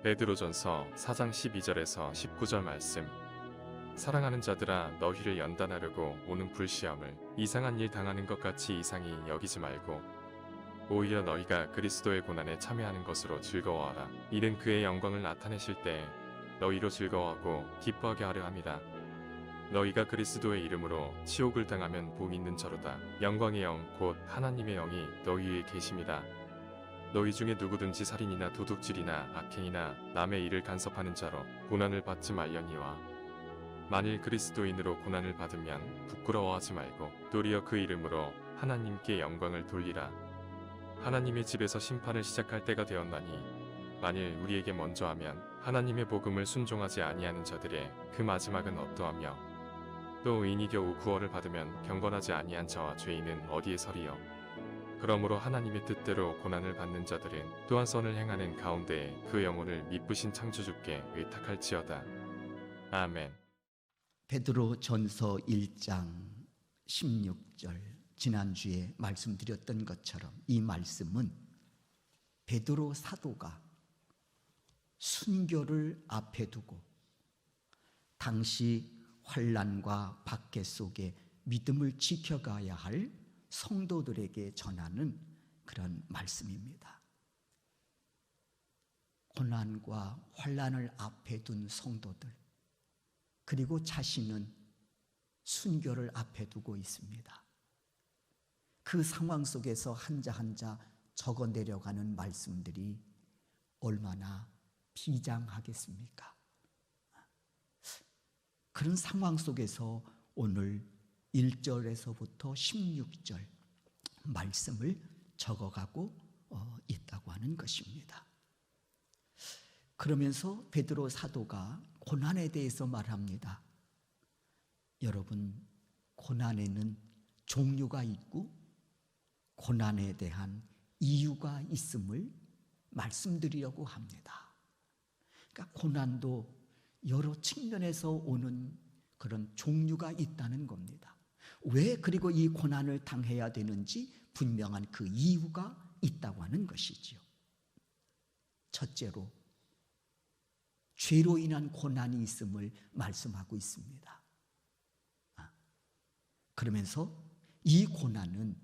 베드로전서 4장 12절에서 19절 말씀. 사랑하는 자들아, 너희를 연단하려고 오는 불시험을 이상한 일 당하는 것 같이 이상히 여기지 말고 오히려 너희가 그리스도의 고난에 참여하는 것으로 즐거워하라. 이는 그의 영광을 나타내실 때 너희로 즐거워하고 기뻐하게 하려 함이라. 너희가 그리스도의 이름으로 치욕을 당하면 복 있는 저로다. 영광의 영 곧 하나님의 영이 너희 위에 계심이다. 너희 중에 누구든지 살인이나 도둑질이나 악행이나 남의 일을 간섭하는 자로 고난을 받지 말려니와 만일 그리스도인으로 고난을 받으면 부끄러워하지 말고 도리어 그 이름으로 하나님께 영광을 돌리라. 하나님의 집에서 심판을 시작할 때가 되었나니 만일 우리에게 먼저 하면 하나님의 복음을 순종하지 아니하는 자들의 그 마지막은 어떠하며 또 의인이 겨우 구원을 받으면 경건하지 아니한 자와 죄인은 어디에 서리요. 그러므로 하나님의 뜻대로 고난을 받는 자들은 또한 선을 행하는 가운데에 그 영혼을 미쁘신 창조주께 의탁할지어다. 아멘. 베드로전서 1장 16절, 지난주에 말씀드렸던 것처럼 이 말씀은 베드로 사도가 순교를 앞에 두고 당시 환난과 박해 속에 믿음을 지켜가야 할 성도들에게 전하는 그런 말씀입니다. 고난과 환난을 앞에 둔 성도들, 그리고 자신은 순교를 앞에 두고 있습니다. 그 상황 속에서 한자 한자 적어 내려가는 말씀들이 얼마나 비장하겠습니까? 그런 상황 속에서 오늘 1절에서부터 16절 말씀을 적어가고 있다고 하는 것입니다. 그러면서 베드로 사도가 고난에 대해서 말합니다. 여러분, 고난에는 종류가 있고 고난에 대한 이유가 있음을 말씀드리려고 합니다. 그러니까 고난도 여러 측면에서 오는 그런 종류가 있다는 겁니다. 왜 그리고 이 고난을 당해야 되는지 분명한 그 이유가 있다고 하는 것이지요. 첫째로 죄로 인한 고난이 있음을 말씀하고 있습니다. 그러면서 이 고난은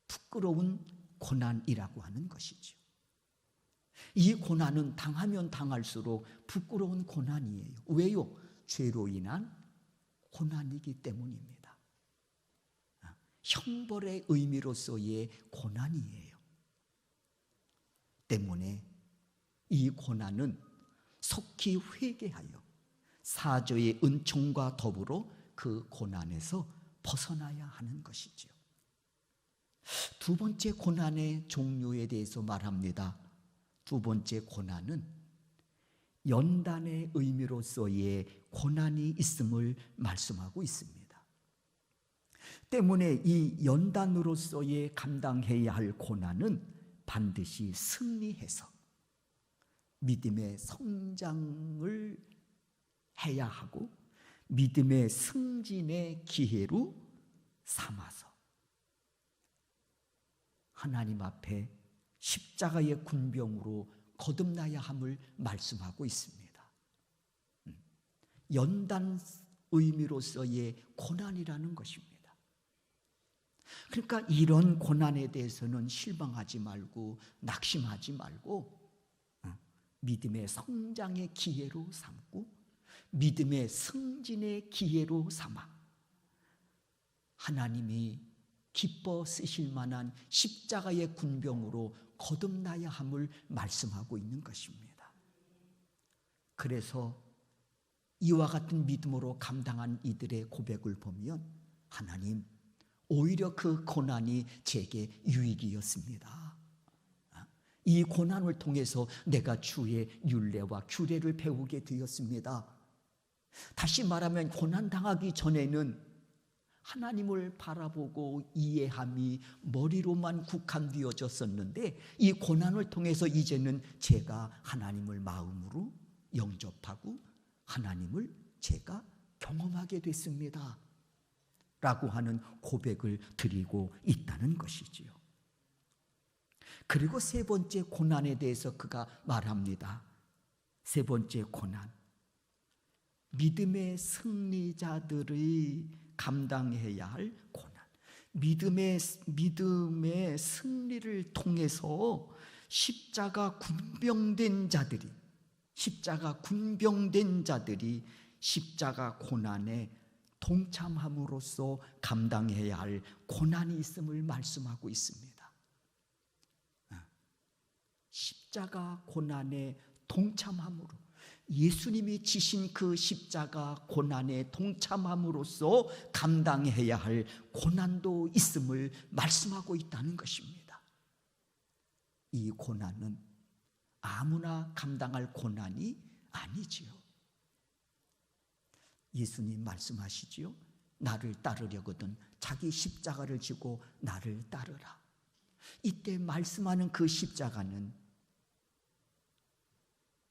부끄러운 고난이라고 하는 것이죠. 이 고난은 당하면 당할수록 부끄러운 고난이에요. 왜요? 죄로 인한 고난이기 때문입니다. 형벌의 의미로서의 고난이에요. 때문에 이 고난은 속히 회개하여 사죄의 은총과 더불어 그 고난에서 벗어나야 하는 것이죠. 두 번째 고난의 종류에 대해서 말합니다. 두 번째 고난은 연단의 의미로서의 고난이 있음을 말씀하고 있습니다. 때문에 이 연단으로서의 감당해야 할 고난은 반드시 승리해서 믿음의 성장을 해야 하고 믿음의 승진의 기회로 삼아서 하나님 앞에 십자가의 군병으로 거듭나야 함을 말씀하고 있습니다. 연단 의미로서의 고난이라는 것입니다. 그러니까 이런 고난에 대해서는 실망하지 말고 낙심하지 말고 믿음의 성장의 기회로 삼고 믿음의 승진의 기회로 삼아 하나님이 기뻐 쓰실 만한 십자가의 군병으로 거듭나야 함을 말씀하고 있는 것입니다. 그래서 이와 같은 믿음으로 감당한 이들의 고백을 보면 하나님, 오히려 그 고난이 제게 유익이었습니다. 이 고난을 통해서 내가 주의 율례와 규례를 배우게 되었습니다. 다시 말하면 고난당하기 전에는 하나님을 바라보고 이해함이 머리로만 국한되어졌었는데 이 고난을 통해서 이제는 제가 하나님을 마음으로 영접하고 하나님을 제가 경험하게 됐습니다 라고 하는 고백을 드리고 있다는 것이지요. 그리고 세 번째 고난에 대해서 그가 말합니다. 세 번째 고난, 믿음의 승리자들이 감당해야 할 고난. 믿음의 승리를 통해서 십자가 군병된 자들이 십자가 고난에 동참함으로써 감당해야 할 고난이 있음을 말씀하고 있습니다. 십자가 고난에 동참함으로, 예수님이 지신 그 십자가 고난에 동참함으로써 감당해야 할 고난도 있음을 말씀하고 있다는 것입니다. 이 고난은 아무나 감당할 고난이 아니지요. 예수님 말씀하시지요. 나를 따르려거든 자기 십자가를 지고 나를 따르라. 이때 말씀하는 그 십자가는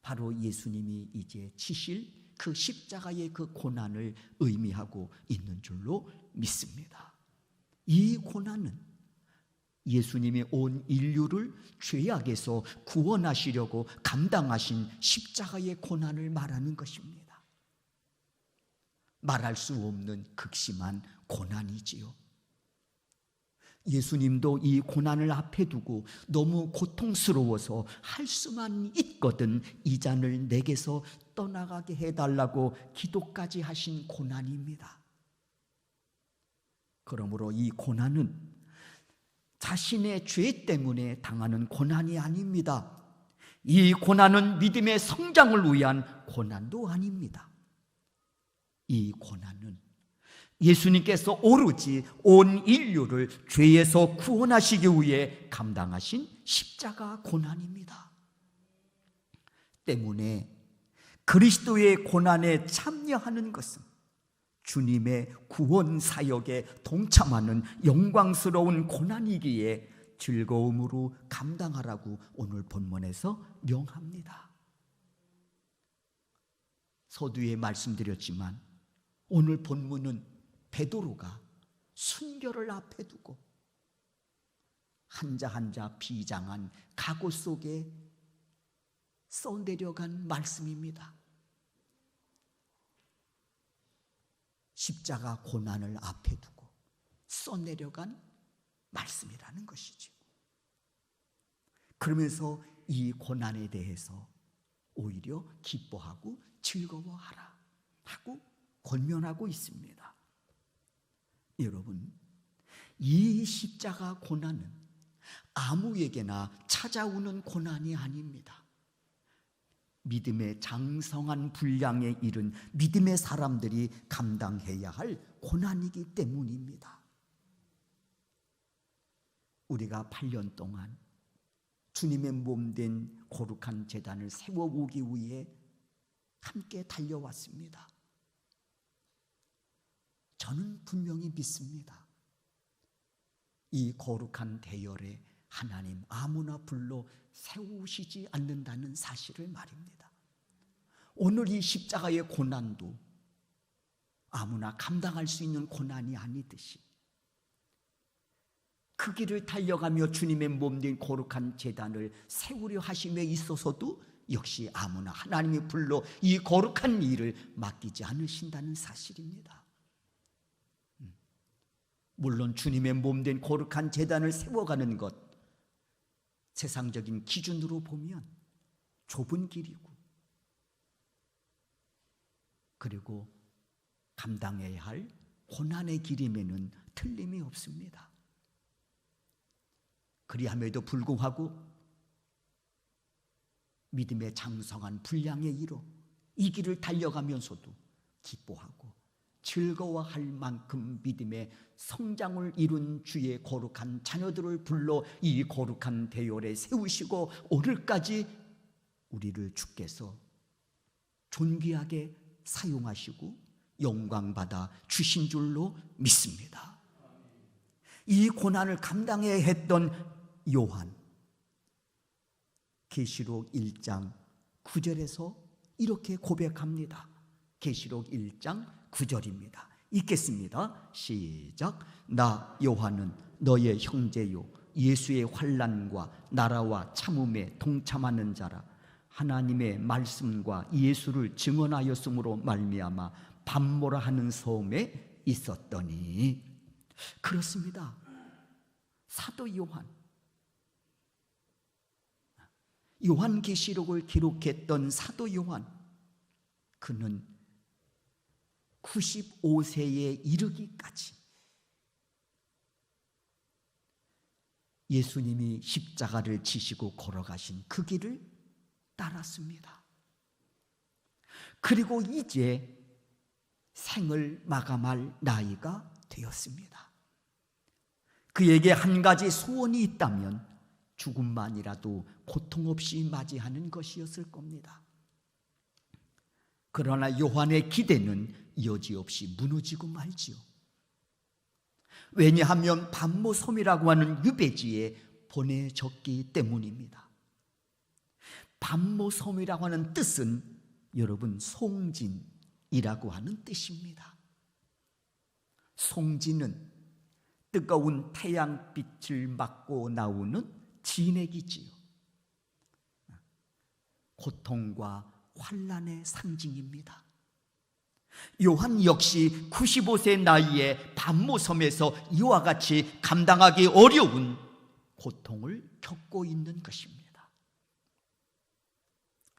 바로 예수님이 이제 지실 그 십자가의 그 고난을 의미하고 있는 줄로 믿습니다. 이 고난은 예수님이 온 인류를 죄악에서 구원하시려고 감당하신 십자가의 고난을 말하는 것입니다. 말할 수 없는 극심한 고난이지요. 예수님도 이 고난을 앞에 두고 너무 고통스러워서 할 수만 있거든 이 잔을 내게서 떠나가게 해달라고 기도까지 하신 고난입니다. 그러므로 이 고난은 자신의 죄 때문에 당하는 고난이 아닙니다. 이 고난은 믿음의 성장을 위한 고난도 아닙니다. 이 고난은 예수님께서 오로지 온 인류를 죄에서 구원하시기 위해 감당하신 십자가 고난입니다. 때문에 그리스도의 고난에 참여하는 것은 주님의 구원 사역에 동참하는 영광스러운 고난이기에 즐거움으로 감당하라고 오늘 본문에서 명합니다. 서두에 말씀드렸지만 오늘 본문은 베드로가 순교를 앞에 두고 한자 한자 비장한 각오 속에 써내려간 말씀입니다. 십자가 고난을 앞에 두고 써내려간 말씀이라는 것이죠. 그러면서 이 고난에 대해서 오히려 기뻐하고 즐거워하라 하고 권면하고 있습니다. 여러분, 이 십자가 고난은 아무에게나 찾아오는 고난이 아닙니다. 믿음의 장성한 분량에 이른 믿음의 사람들이 감당해야 할 고난이기 때문입니다. 우리가 8년 동안 주님의 몸된 거룩한 제단을 세워오기 위해 함께 달려왔습니다. 저는 분명히 믿습니다. 이 거룩한 대열에 하나님 아무나 불러 세우시지 않는다는 사실을 말입니다. 오늘 이 십자가의 고난도 아무나 감당할 수 있는 고난이 아니듯이 그 길을 달려가며 주님의 몸된 거룩한 제단을 세우려 하심에 있어서도 역시 아무나 하나님이 불러 이 거룩한 일을 맡기지 않으신다는 사실입니다. 물론 주님의 몸된 거룩한 제단을 세워가는 것, 세상적인 기준으로 보면 좁은 길이고 그리고 감당해야 할 고난의 길임에는 틀림이 없습니다. 그리함에도 불구하고 믿음의 장성한 분량에 이뤄 이 길을 달려가면서도 기뻐하고 즐거워할 만큼 믿음의 성장을 이룬 주의 거룩한 자녀들을 불러 이 거룩한 대열에 세우시고 오늘까지 우리를 주께서 존귀하게 사용하시고 영광받아 주신 줄로 믿습니다. 이 고난을 감당해야 했던 요한, 계시록 1장 9절에서 이렇게 고백합니다. 계시록 1장 9절입니다. 읽겠습니다. 시작. 나 요한은 너의 형제요 예수의 환난과 나라와 참음에 동참하는 자라. 하나님의 말씀과 예수를 증언하였으므로 말미암아 밤모라 하는 섬에 있었더니. 그렇습니다. 사도 요한계시록을 기록했던 사도 요한, 그는 95세에 이르기까지 예수님이 십자가를 지시고 걸어가신 그 길을 따랐습니다. 그리고 이제 생을 마감할 나이가 되었습니다. 그에게 한 가지 소원이 있다면 죽음만이라도 고통 없이 맞이하는 것이었을 겁니다. 그러나 요한의 기대는 여지없이 무너지고 말지요. 왜냐하면 밤모섬이라고 하는 유배지에 보내졌기 때문입니다. 밤모섬이라고 하는 뜻은 여러분 송진이라고 하는 뜻입니다. 송진은 뜨거운 태양빛을 맞고 나오는 진액이지요. 고통과 환난의 상징입니다. 요한 역시 95세 나이에 밤모섬에서 이와 같이 감당하기 어려운 고통을 겪고 있는 것입니다.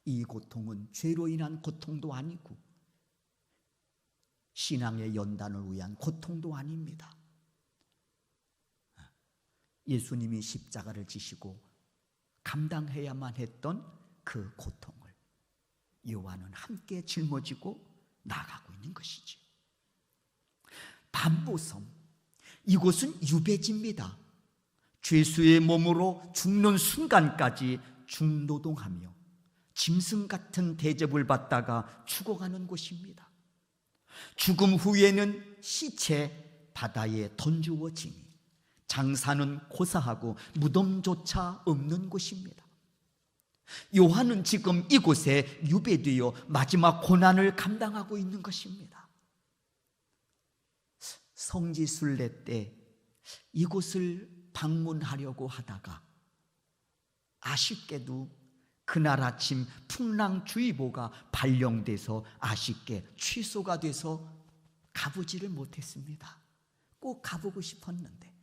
이 고통은 죄로 인한 고통도 아니고 신앙의 연단을 위한 고통도 아닙니다. 예수님이 십자가를 지시고 감당해야만 했던 그 고통을 요한은 함께 짊어지고 나가고 있는 것이죠. 밤모섬, 이곳은 유배지입니다. 죄수의 몸으로 죽는 순간까지 중노동하며 짐승 같은 대접을 받다가 죽어가는 곳입니다. 죽음 후에는 시체 바다에 던주어지니 장사는 고사하고 무덤조차 없는 곳입니다. 요한은 지금 이곳에 유배되어 마지막 고난을 감당하고 있는 것입니다. 성지순례 때 이곳을 방문하려고 하다가 아쉽게도 그날 아침 풍랑주의보가 발령돼서 아쉽게 취소가 돼서 가보지를 못했습니다. 꼭 가보고 싶었는데,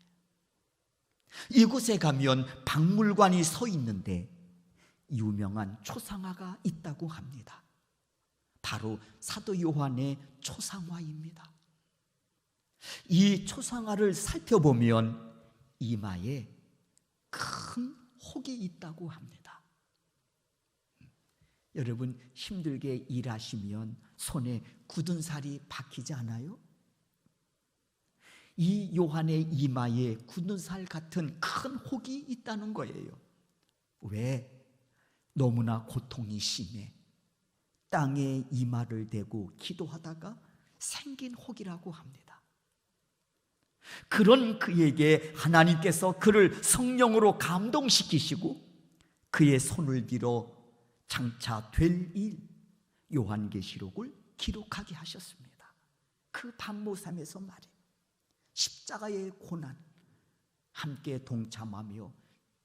이곳에 가면 박물관이 서 있는데 유명한 초상화가 있다고 합니다. 바로 사도 요한의 초상화입니다. 이 초상화를 살펴보면 이마에 큰 혹이 있다고 합니다. 여러분, 힘들게 일하시면 손에 굳은 살이 박히지 않아요? 이 요한의 이마에 굳은 살 같은 큰 혹이 있다는 거예요. 왜? 너무나 고통이 심해 땅에 이마를 대고 기도하다가 생긴 혹이라고 합니다. 그런 그에게 하나님께서 그를 성령으로 감동시키시고 그의 손을 빌어 장차 될 일 요한계시록을 기록하게 하셨습니다. 그 밤모섬에서 말이에요. 십자가의 고난 함께 동참하며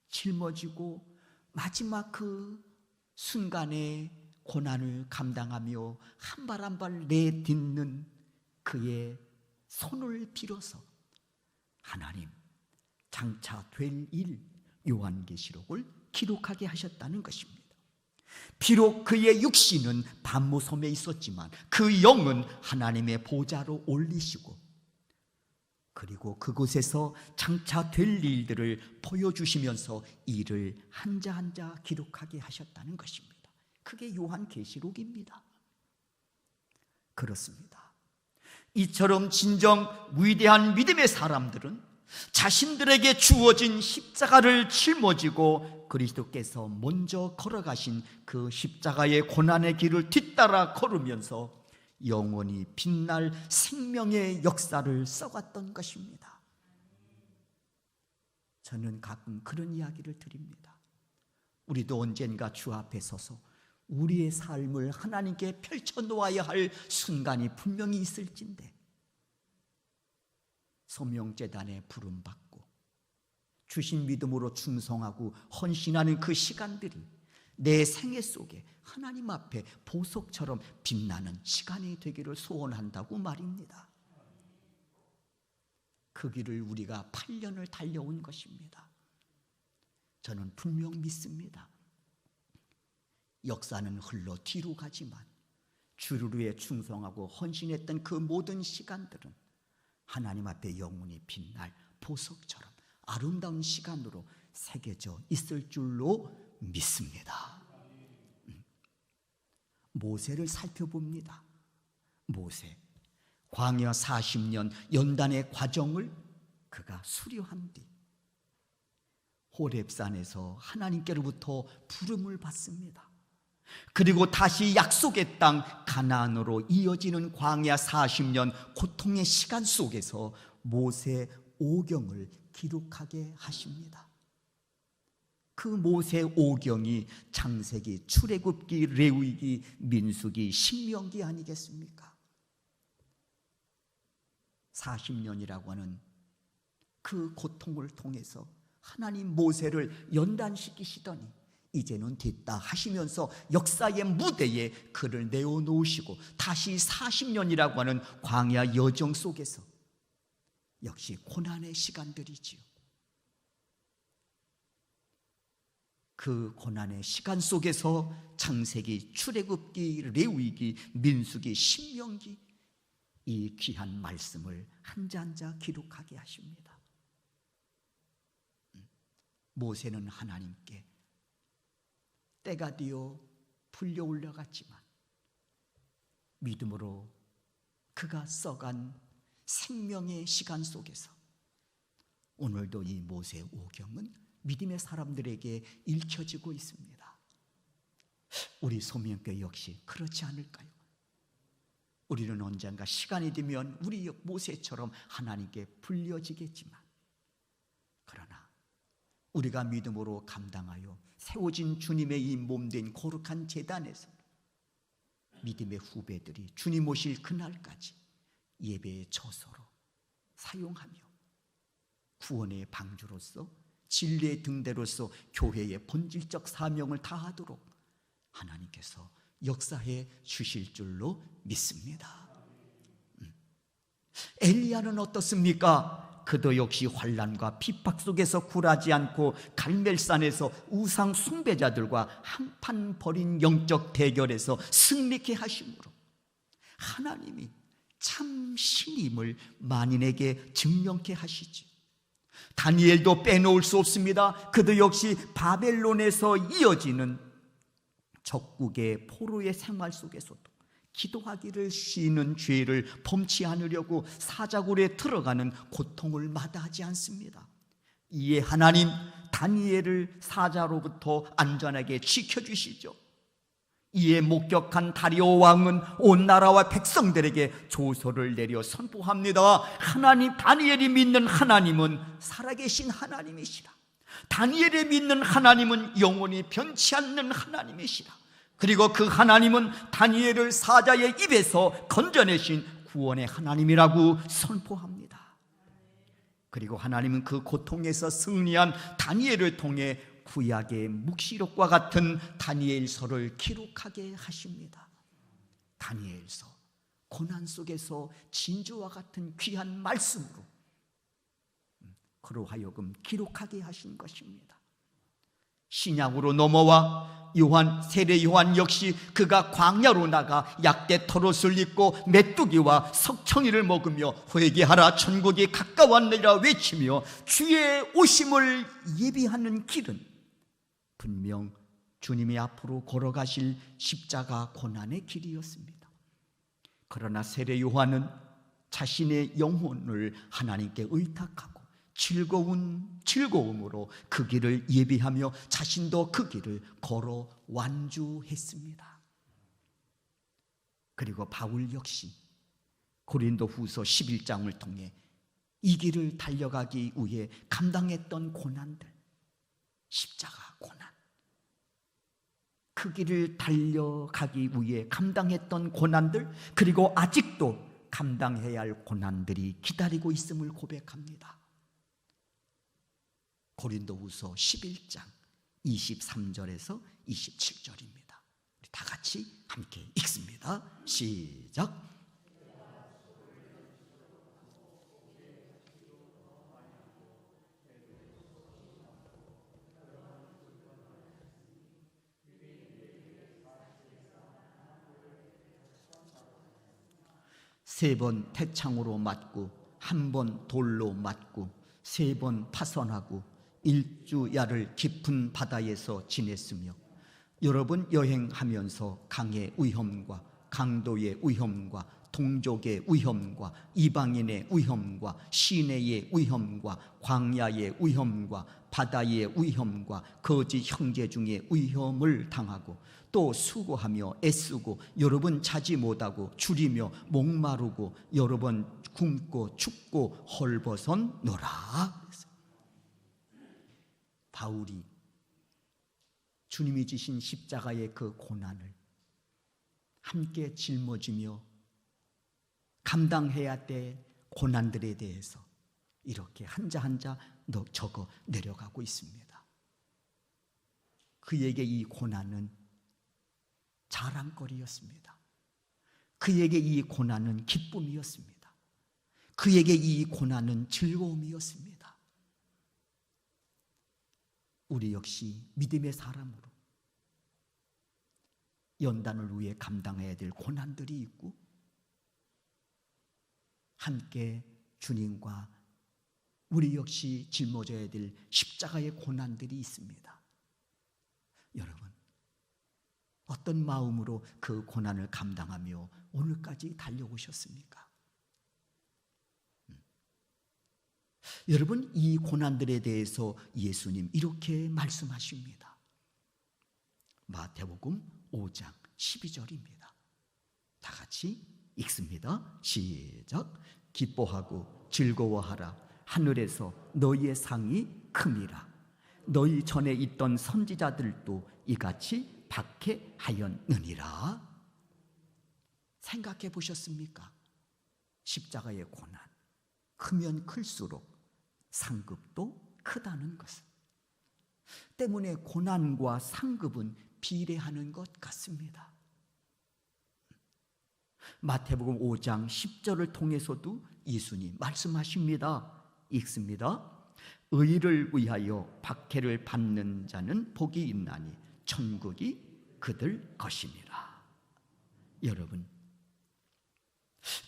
짊어지고 마지막 그 순간의 고난을 감당하며 한 발 한 발 내딛는 그의 손을 빌어서 하나님 장차 될 일 요한계시록을 기록하게 하셨다는 것입니다. 비록 그의 육신은 밤모섬에 있었지만 그 영은 하나님의 보좌로 올리시고 그리고 그곳에서 장차 될 일들을 보여주시면서 이를 한자 한자 기록하게 하셨다는 것입니다. 그게 요한계시록입니다. 그렇습니다. 이처럼 진정 위대한 믿음의 사람들은 자신들에게 주어진 십자가를 짊어지고 그리스도께서 먼저 걸어가신 그 십자가의 고난의 길을 뒤따라 걸으면서 영원히 빛날 생명의 역사를 써갔던 것입니다. 저는 가끔 그런 이야기를 드립니다. 우리도 언젠가 주 앞에 서서 우리의 삶을 하나님께 펼쳐놓아야 할 순간이 분명히 있을진데 소명재단에 부름받고 주신 믿음으로 충성하고 헌신하는 그 시간들이 내 생애 속에 하나님 앞에 보석처럼 빛나는 시간이 되기를 소원한다고 말입니다. 그 길을 우리가 8년을 달려온 것입니다. 저는 분명 믿습니다. 역사는 흘러 뒤로 가지만 주를 위해 충성하고 헌신했던 그 모든 시간들은 하나님 앞에 영원히 빛날 보석처럼 아름다운 시간으로 새겨져 있을 줄로 믿습니다. 모세를 살펴봅니다. 모세, 광야 40년 연단의 과정을 그가 수료한 뒤 호렙산에서 하나님께로부터 부름을 받습니다. 그리고 다시 약속의 땅 가나안으로 이어지는 광야 40년 고통의 시간 속에서 모세 오경을 기록하게 하십니다. 그 모세 오경이 창세기, 출애굽기, 레위기, 민수기, 신명기 아니겠습니까? 40년이라고 하는 그 고통을 통해서 하나님 모세를 연단시키시더니 이제는 됐다 하시면서 역사의 무대에 그를 내어놓으시고 다시 40년이라고 하는 광야 여정 속에서 역시 고난의 시간들이지요. 그 고난의 시간 속에서 창세기, 출애굽기, 레위기, 민수기, 신명기 이 귀한 말씀을 한자 한자 기록하게 하십니다. 모세는 하나님께 때가 되어 불려 올라갔지만 믿음으로 그가 써간 생명의 시간 속에서 오늘도 이 모세 오경은 믿음의 사람들에게 읽혀지고 있습니다. 우리 소명교회 역시 그렇지 않을까요? 우리는 언젠가 시간이 되면 우리 모세처럼 하나님께 불려지겠지만 그러나 우리가 믿음으로 감당하여 세워진 주님의 이 몸된 거룩한 제단에서 믿음의 후배들이 주님 오실 그날까지 예배의 처소로 사용하며 구원의 방주로서 진리의 등대로서 교회의 본질적 사명을 다하도록 하나님께서 역사해 주실 줄로 믿습니다. 엘리야는 어떻습니까? 그도 역시 환난과 핍박 속에서 굴하지 않고 갈멜산에서 우상 숭배자들과 한판 벌인 영적 대결에서 승리케 하심으로 하나님이 참 신임을 만인에게 증명케 하시지. 다니엘도 빼놓을 수 없습니다. 그도 역시 바벨론에서 이어지는 적국의 포로의 생활 속에서도 기도하기를 쉬는 죄를 범치 않으려고 사자굴에 들어가는 고통을 마다하지 않습니다. 이에 하나님 다니엘을 사자로부터 안전하게 지켜주시죠. 이에 목격한 다리오 왕은 온 나라와 백성들에게 조서를 내려 선포합니다. 하나님, 다니엘이 믿는 하나님은 살아계신 하나님이시라. 다니엘이 믿는 하나님은 영원히 변치 않는 하나님이시라. 그리고 그 하나님은 다니엘을 사자의 입에서 건져내신 구원의 하나님이라고 선포합니다. 그리고 하나님은 그 고통에서 승리한 다니엘을 통해 구약의 묵시록과 같은 다니엘서를 기록하게 하십니다. 다니엘서, 고난 속에서 진주와 같은 귀한 말씀으로 그로 하여금 기록하게 하신 것입니다. 신약으로 넘어와 세례 요한 역시 그가 광야로 나가 약대 털옷을 입고 메뚜기와 석청이를 먹으며 회개하라 천국이 가까웠느니라 외치며 주의 오심을 예비하는 길은 분명 주님이 앞으로 걸어가실 십자가 고난의 길이었습니다. 그러나 세례 요한은 자신의 영혼을 하나님께 의탁하고 즐거움으로 그 길을 예비하며 자신도 그 길을 걸어 완주했습니다. 그리고 바울 역시 고린도후서 11장을 통해 이 길을 달려가기 위해 감당했던 고난들, 십자가 고난, 그 길을 달려가기 위해 감당했던 고난들, 그리고 아직도 감당해야 할 고난들이 기다리고 있음을 고백합니다. 고린도후서 11장 23절에서 27절입니다. 우리 다 같이 함께 읽습니다. 시작. 세 번 태창으로 맞고, 한 번 돌로 맞고, 세 번 파선하고, 일주야를 깊은 바다에서 지냈으며, 여러 번 여행하면서 강의 위험과 강도의 위험과 동족의 위험과 이방인의 위험과 시내의 위험과 광야의 위험과 바다의 위험과 거짓 형제 중에 위험을 당하고, 또 수고하며 애쓰고 여러 번 자지 못하고 줄이며 목마르고 여러 번 굶고 춥고 헐벗었노라. 바울이 주님이 지신 십자가의 그 고난을 함께 짊어지며 감당해야 될 고난들에 대해서 이렇게 한자 한자 적어 내려가고 있습니다. 그에게 이 고난은 자랑거리였습니다. 그에게 이 고난은 기쁨이었습니다. 그에게 이 고난은 즐거움이었습니다. 우리 역시 믿음의 사람으로 연단을 위해 감당해야 될 고난들이 있고, 함께 주님과 우리 역시 짊어져야 될 십자가의 고난들이 있습니다. 여러분, 어떤 마음으로 그 고난을 감당하며 오늘까지 달려오셨습니까? 여러분, 이 고난들에 대해서 예수님 이렇게 말씀하십니다. 마태복음 5장 12절입니다. 다 같이 읽습니다. 시작. 기뻐하고 즐거워하라. 하늘에서 너희의 상이 큼이라. 너희 전에 있던 선지자들도 이같이 박해하였느니라. 생각해 보셨습니까? 십자가의 고난, 크면 클수록 상급도 크다는 것을. 때문에 고난과 상급은 비례하는 것 같습니다. 마태복음 5장 10절을 통해서도 예수님 말씀하십니다. 읽습니다. 의를 위하여 박해를 받는 자는 복이 있나니 천국이 그들 것이니라. 여러분,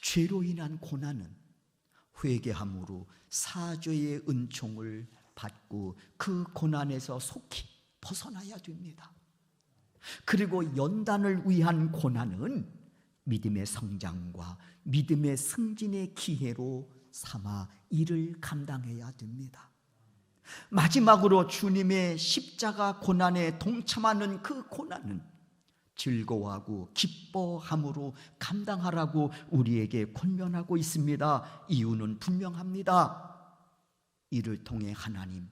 죄로 인한 고난은 회개함으로 사죄의 은총을 받고 그 고난에서 속히 벗어나야 됩니다. 그리고 연단을 위한 고난은 믿음의 성장과 믿음의 승진의 기회로 삼아 이를 감당해야 됩니다. 마지막으로 주님의 십자가 고난에 동참하는 그 고난은 즐거워하고 기뻐함으로 감당하라고 우리에게 권면하고 있습니다. 이유는 분명합니다. 이를 통해 하나님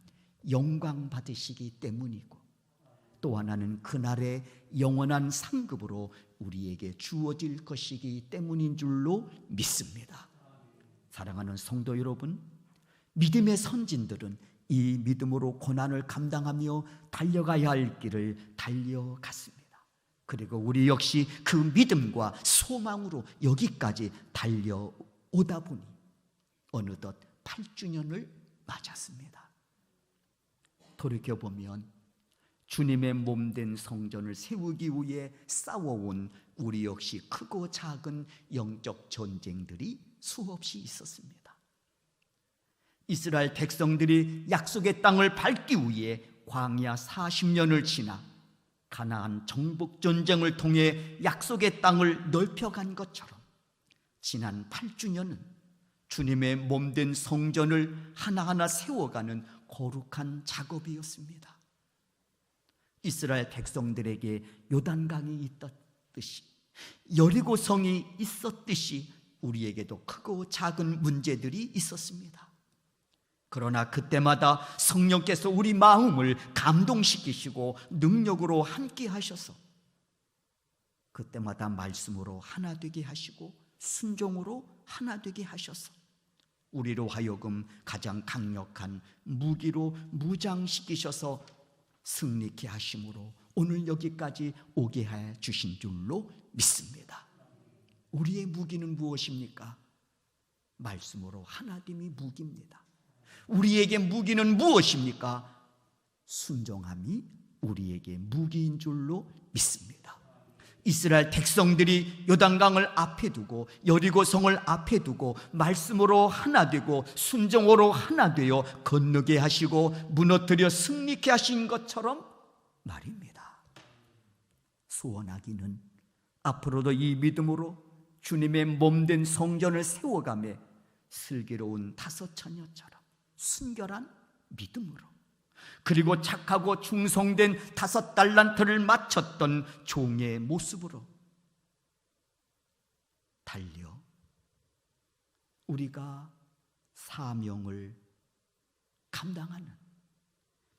영광 받으시기 때문이고, 또 하나는 그날의 영원한 상급으로 우리에게 주어질 것이기 때문인 줄로 믿습니다. 사랑하는 성도 여러분, 믿음의 선진들은 이 믿음으로 고난을 감당하며 달려가야 할 길을 달려갔습니다. 그리고 우리 역시 그 믿음과 소망으로 여기까지 달려오다 보니 어느덧 8주년을 맞았습니다. 돌이켜보면 주님의 몸된 성전을 세우기 위해 싸워온 우리 역시 크고 작은 영적 전쟁들이 수없이 있었습니다. 이스라엘 백성들이 약속의 땅을 밟기 위해 광야 40년을 지나 가나안 정복 전쟁을 통해 약속의 땅을 넓혀간 것처럼 지난 8주년은 주님의 몸된 성전을 하나하나 세워가는 거룩한 작업이었습니다. 이스라엘 백성들에게 요단강이 있었듯이, 여리고성이 있었듯이 우리에게도 크고 작은 문제들이 있었습니다. 그러나 그때마다 성령께서 우리 마음을 감동시키시고 능력으로 함께 하셔서 그때마다 말씀으로 하나 되게 하시고 순종으로 하나 되게 하셔서 우리로 하여금 가장 강력한 무기로 무장시키셔서 승리케 하심으로 오늘 여기까지 오게 해 주신 줄로 믿습니다. 우리의 무기는 무엇입니까? 말씀으로 하나님이 무기입니다. 우리에게 무기는 무엇입니까? 순종함이 우리에게 무기인 줄로 믿습니다. 이스라엘 백성들이 요단강을 앞에 두고 여리고성을 앞에 두고 말씀으로 하나 되고 순종으로 하나 되어 건너게 하시고 무너뜨려 승리케 하신 것처럼 말입니다. 소원하기는 앞으로도 이 믿음으로 주님의 몸된 성전을 세워가며 슬기로운 다섯 처녀처럼 순결한 믿음으로, 그리고 착하고 충성된 5달란트를 마쳤던 종의 모습으로 달려 우리가 사명을 감당하는,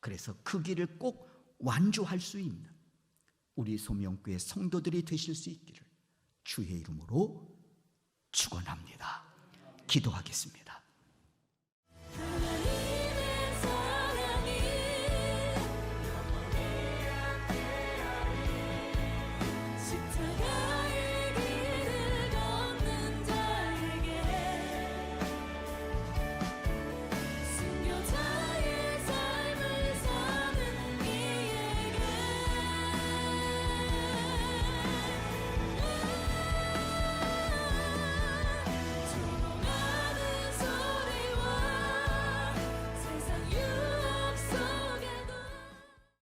그래서 그 길을 꼭 완주할 수 있는 우리 소명교회 성도들이 되실 수 있기를 주의 이름으로 축원합니다. 기도하겠습니다.